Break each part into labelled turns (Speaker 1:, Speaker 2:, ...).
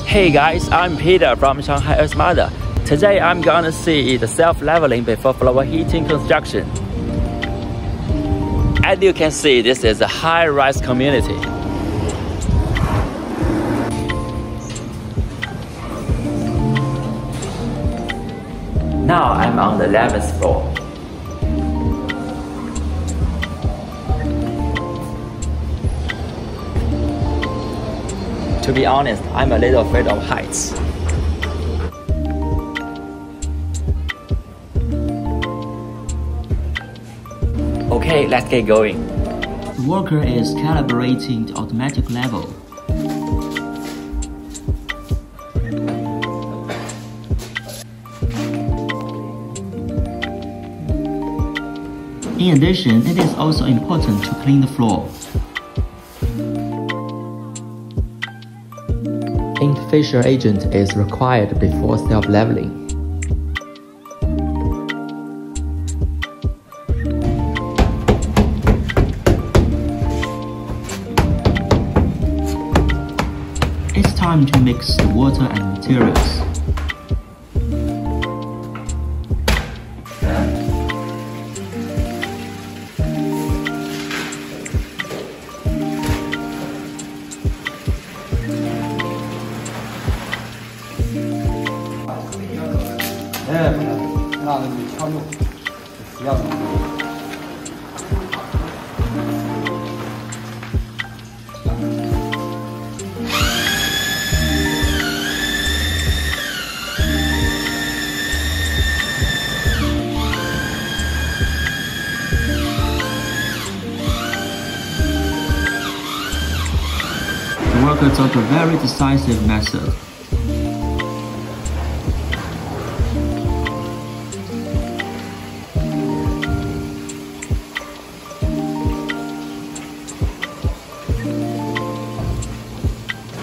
Speaker 1: Hey guys, I'm Peter from Shanghai Earthmother. Today I'm gonna see the self-leveling before floor heating construction. As you can see, this is a high-rise community. Now I'm on the 11th floor. To be honest, I'm a little afraid of heights. Okay, let's get going.
Speaker 2: The worker is calibrating the automatic level. In addition, it is also important to clean the floor.
Speaker 1: Interfacial agent is required before self-leveling.
Speaker 2: It's time to mix the water and materials. The worker took a very decisive method.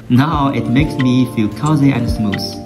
Speaker 2: Now it makes me feel cozy and smooth.